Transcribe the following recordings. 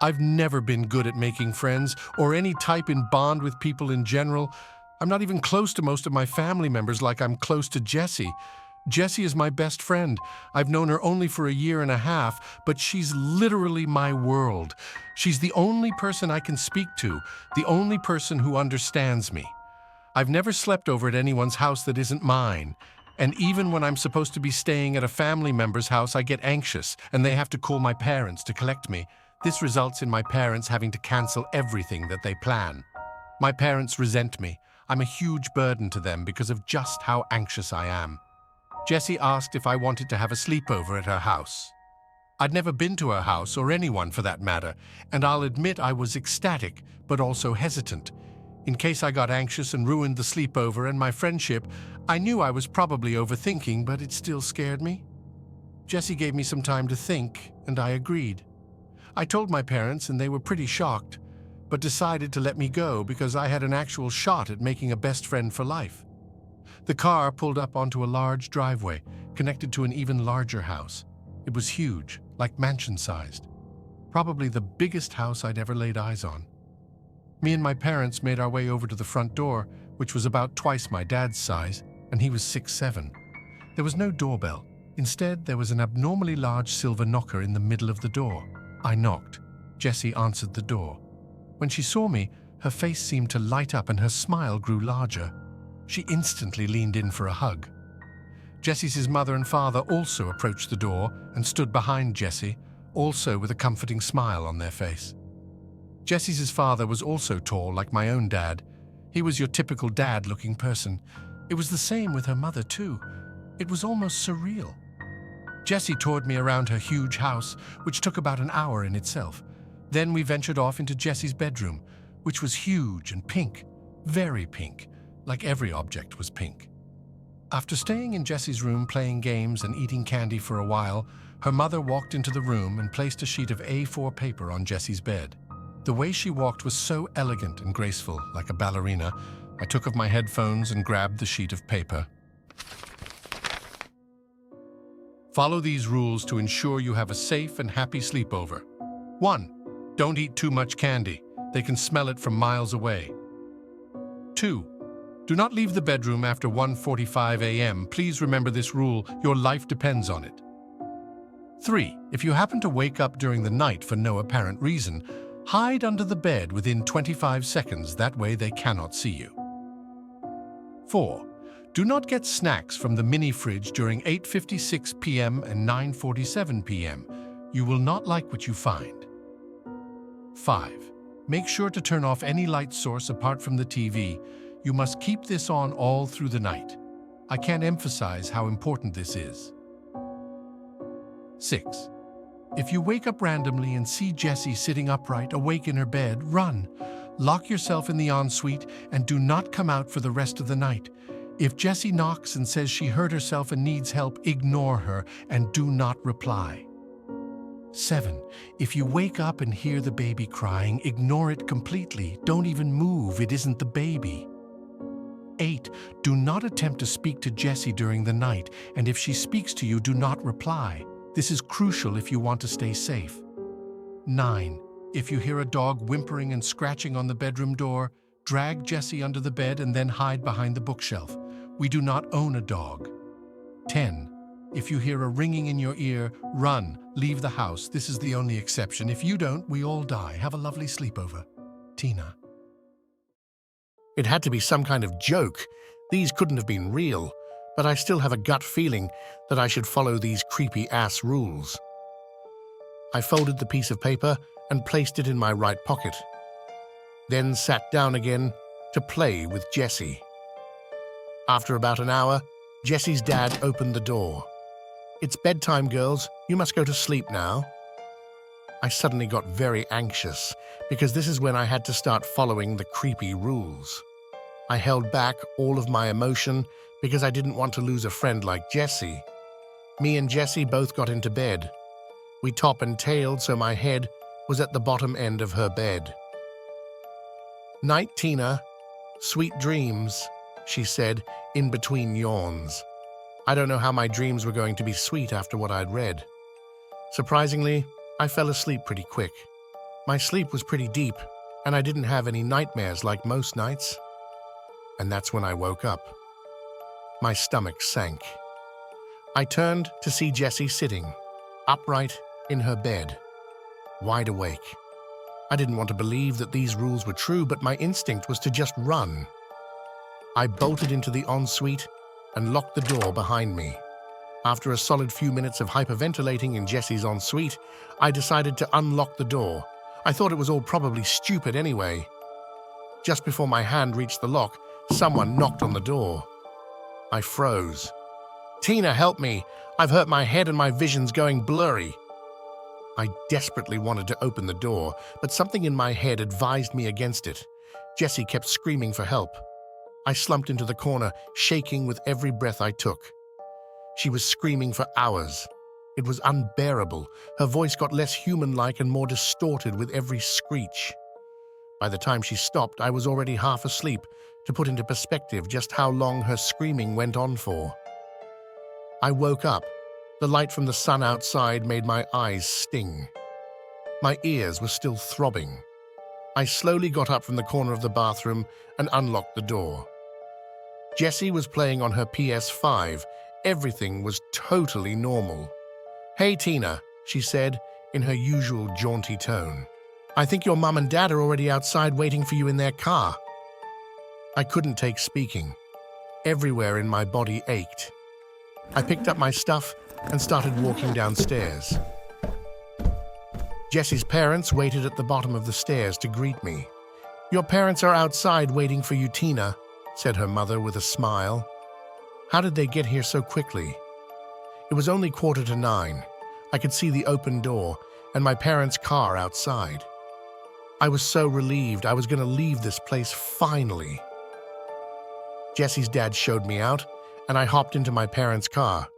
I've never been good at making friends or any type in bond with people in general. I'm not even close to most of my family members like I'm close to Jessie. Jessie is my best friend. I've known her only for a year and a half, but she's literally my world. She's the only person I can speak to, the only person who understands me. I've never slept over at anyone's house that isn't mine. And even when I'm supposed to be staying at a family member's house, I get anxious, and they have to call my parents to collect me. This results in my parents having to cancel everything that they plan. My parents resent me. I'm a huge burden to them because of just how anxious I am. Jessie asked if I wanted to have a sleepover at her house. I'd never been to her house, or anyone for that matter, and I'll admit I was ecstatic, but also hesitant. In case I got anxious and ruined the sleepover and my friendship, I knew I was probably overthinking, but it still scared me. Jessie gave me some time to think, and I agreed. I told my parents, and they were pretty shocked, but decided to let me go because I had an actual shot at making a best friend for life. The car pulled up onto a large driveway, connected to an even larger house. It was huge, like mansion-sized. Probably the biggest house I'd ever laid eyes on. Me and my parents made our way over to the front door, which was about twice my dad's size, and he was 6'7". There was no doorbell. Instead, there was an abnormally large silver knocker in the middle of the door. I knocked. Jessie answered the door. When she saw me, her face seemed to light up and her smile grew larger. She instantly leaned in for a hug. Jessie's mother and father also approached the door and stood behind Jessie, also with a comforting smile on their face. Jessie's father was also tall, like my own dad. He was your typical dad-looking person. It was the same with her mother, too. It was almost surreal. Jessie toured me around her huge house, which took about an hour in itself. Then we ventured off into Jessie's bedroom, which was huge and pink, very pink, like every object was pink. After staying in Jessie's room playing games and eating candy for a while, her mother walked into the room and placed a sheet of A4 paper on Jessie's bed. The way she walked was so elegant and graceful, like a ballerina. I took off my headphones and grabbed the sheet of paper. Follow these rules to ensure you have a safe and happy sleepover. 1. Don't eat too much candy. They can smell it from miles away. 2. Do not leave the bedroom after 1:45 a.m. Please remember this rule. Your life depends on it. 3. If you happen to wake up during the night for no apparent reason, hide under the bed within 25 seconds. That way they cannot see you. 4. Do not get snacks from the mini fridge during 8:56 p.m. and 9:47 p.m. You will not like what you find. 5. Make sure to turn off any light source apart from the TV. You must keep this on all through the night. I can't emphasize how important this is. 6. If you wake up randomly and see Jessie sitting upright, awake in her bed, run. Lock yourself in the ensuite and do not come out for the rest of the night. If Jessie knocks and says she hurt herself and needs help, ignore her and do not reply. 7. If you wake up and hear the baby crying, ignore it completely. Don't even move. It isn't the baby. 8. Do not attempt to speak to Jessie during the night, and if she speaks to you, do not reply. This is crucial if you want to stay safe. 9. If you hear a dog whimpering and scratching on the bedroom door, drag Jessie under the bed and then hide behind the bookshelf. We do not own a dog. 10. If you hear a ringing in your ear, run, leave the house. This is the only exception. If you don't, we all die. Have a lovely sleepover. Tina. It had to be some kind of joke. These couldn't have been real, but I still have a gut feeling that I should follow these creepy-ass rules. I folded the piece of paper and placed it in my right pocket, then sat down again to play with Jessie. After about an hour, Jessie's dad opened the door. "It's bedtime, girls. You must go to sleep now." I suddenly got very anxious because this is when I had to start following the creepy rules. I held back all of my emotion because I didn't want to lose a friend like Jessie. Me and Jessie both got into bed. We top and tailed, so my head was at the bottom end of her bed. "Night, Tina. Sweet dreams," she said in between yawns. I don't know how my dreams were going to be sweet after what I'd read. Surprisingly, I fell asleep pretty quick. My sleep was pretty deep, and I didn't have any nightmares like most nights. And that's when I woke up. My stomach sank. I turned to see Jessie sitting, upright in her bed, wide awake. I didn't want to believe that these rules were true, but my instinct was to just run. I bolted into the ensuite and locked the door behind me. After a solid few minutes of hyperventilating in Jessie's ensuite, I decided to unlock the door. I thought it was all probably stupid anyway. Just before my hand reached the lock, someone knocked on the door. I froze. "Tina, help me! I've hurt my head and my vision's going blurry." I desperately wanted to open the door, but something in my head advised me against it. Jessie kept screaming for help. I slumped into the corner, shaking with every breath I took. She was screaming for hours. It was unbearable. Her voice got less human-like and more distorted with every screech. By the time she stopped, I was already half asleep, to put into perspective just how long her screaming went on for. I woke up. The light from the sun outside made my eyes sting. My ears were still throbbing. I slowly got up from the corner of the bathroom and unlocked the door. Jessie was playing on her PS5. Everything was totally normal. "Hey, Tina," she said in her usual jaunty tone. "I think your mum and dad are already outside waiting for you in their car." I couldn't take speaking. Everywhere in my body ached. I picked up my stuff and started walking downstairs. Jessie's parents waited at the bottom of the stairs to greet me. "Your parents are outside waiting for you, Tina," said her mother with a smile. How did they get here so quickly? It was only 8:45. I could see the open door and my parents' car outside. I was so relieved I was going to leave this place finally. Jessie's dad showed me out, and I hopped into my parents' car.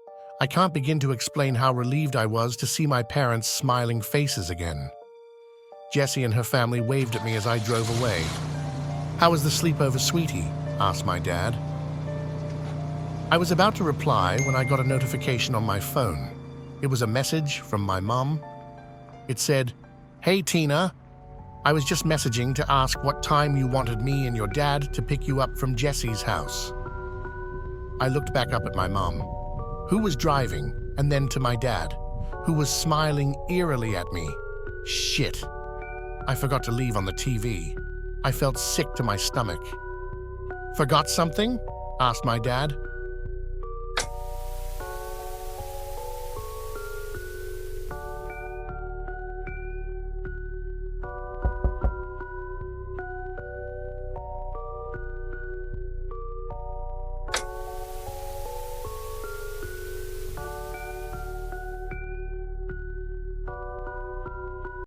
I can't begin to explain how relieved I was to see my parents' smiling faces again. Jessie and her family waved at me as I drove away. "How was the sleepover, sweetie?" asked my dad. I was about to reply when I got a notification on my phone. It was a message from my mom. It said, "Hey, Tina. I was just messaging to ask what time you wanted me and your dad to pick you up from Jessie's house." I looked back up at my mom, who was driving, and then to my dad, who was smiling eerily at me. Shit. I forgot to leave on the TV. I felt sick to my stomach. "Forgot something?" asked my dad.